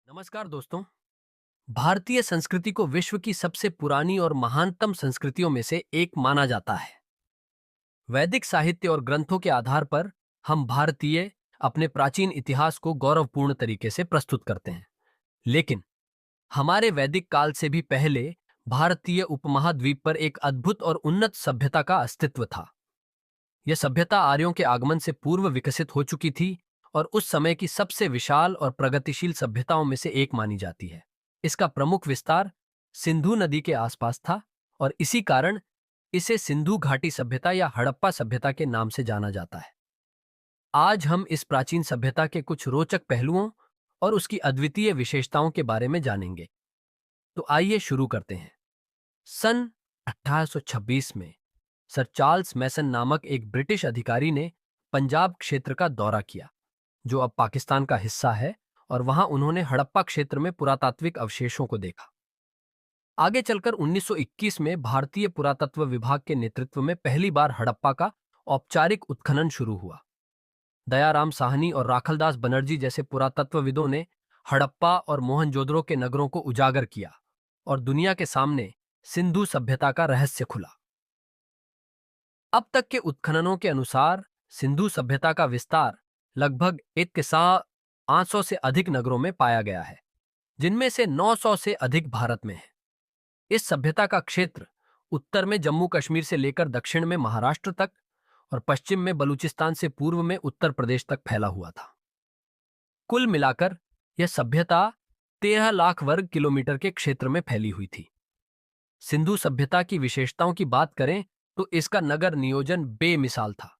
नमस्कार दोस्तों। भारतीय संस्कृति को विश्व की सबसे पुरानी और महानतम संस्कृतियों में से एक माना जाता है। वैदिक साहित्य और ग्रंथों के आधार पर हम भारतीय अपने प्राचीन इतिहास को गौरवपूर्ण तरीके से प्रस्तुत करते हैं। लेकिन हमारे वैदिक काल से भी पहले भारतीय उपमहाद्वीप पर एक अद्भुत और उन्नत सभ्यता का अस्तित्व था। यह सभ्यता आर्यों के आगमन से पूर्व विकसित हो चुकी थी और उस समय की सबसे विशाल और प्रगतिशील सभ्यताओं में से एक मानी जाती है। इसका प्रमुख विस्तार सिंधु नदी के आसपास था और इसी कारण इसे सिंधु घाटी सभ्यता या हड़प्पा सभ्यता के नाम से जाना जाता है। आज हम इस प्राचीन सभ्यता के कुछ रोचक पहलुओं और उसकी अद्वितीय विशेषताओं के बारे में जानेंगे। तो आइए शुरू करते हैं। सन 1826 में सर चार्ल्स मैसन नामक एक ब्रिटिश अधिकारी ने पंजाब क्षेत्र का दौरा किया, जो अब पाकिस्तान का हिस्सा है, और वहां उन्होंने हड़प्पा क्षेत्र में पुरातात्विक अवशेषों को देखा। आगे चलकर 1921 में भारतीय पुरातत्व विभाग के नेतृत्व में पहली बार हड़प्पा का औपचारिक उत्खनन शुरू हुआ। दयाराम साहनी और राखलदास बनर्जी जैसे पुरातत्वविदों ने हड़प्पा और मोहनजोदड़ो के नगरों को उजागर किया और दुनिया के सामने सिंधु सभ्यता का रहस्य खुला। अब तक के उत्खननों के अनुसार सिंधु सभ्यता का विस्तार लगभग 800 से अधिक नगरों में पाया गया है, जिनमें से 900 से अधिक भारत में है। इस सभ्यता का क्षेत्र उत्तर में जम्मू कश्मीर से लेकर दक्षिण में महाराष्ट्र तक और पश्चिम में बलूचिस्तान से पूर्व में उत्तर प्रदेश तक फैला हुआ था। कुल मिलाकर यह सभ्यता 13 लाख वर्ग किलोमीटर के क्षेत्र में फैली हुई थी। सिंधु सभ्यता की विशेषताओं की बात करें तो इसका नगर नियोजन बेमिसाल था।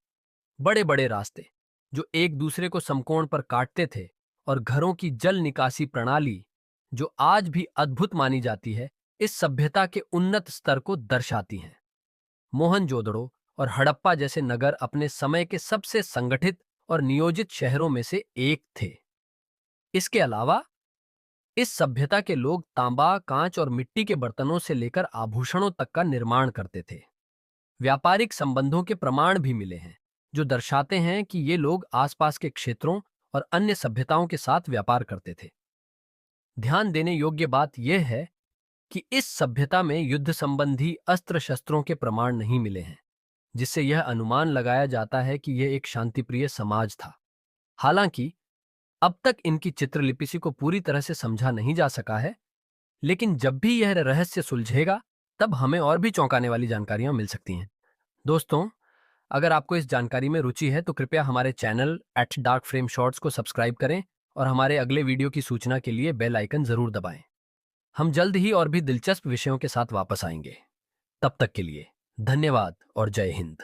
बड़े बड़े रास्ते जो एक दूसरे को समकोण पर काटते थे और घरों की जल निकासी प्रणाली जो आज भी अद्भुत मानी जाती है, इस सभ्यता के उन्नत स्तर को दर्शाती हैं। मोहनजोदड़ो और हड़प्पा जैसे नगर अपने समय के सबसे संगठित और नियोजित शहरों में से एक थे। इसके अलावा इस सभ्यता के लोग तांबा, कांच और मिट्टी के बर्तनों से लेकर आभूषणों तक का निर्माण करते थे। व्यापारिक संबंधों के प्रमाण भी मिले हैं, जो दर्शाते हैं कि ये लोग आसपास के क्षेत्रों और अन्य सभ्यताओं के साथ व्यापार करते थे। ध्यान देने योग्य बात यह है कि इस सभ्यता में युद्ध संबंधी अस्त्र शस्त्रों के प्रमाण नहीं मिले हैं, जिससे यह अनुमान लगाया जाता है कि यह एक शांतिप्रिय समाज था। हालांकि अब तक इनकी चित्रलिपि को पूरी तरह से समझा नहीं जा सका है, लेकिन जब भी यह रहस्य सुलझेगा तब हमें और भी चौंकाने वाली जानकारियां मिल सकती हैं। दोस्तों, अगर आपको इस जानकारी में रुचि है तो कृपया हमारे चैनल @darkframe_shorts को सब्सक्राइब करें और हमारे अगले वीडियो की सूचना के लिए बेल आइकन जरूर दबाएं। हम जल्द ही और भी दिलचस्प विषयों के साथ वापस आएंगे। तब तक के लिए धन्यवाद और जय हिंद।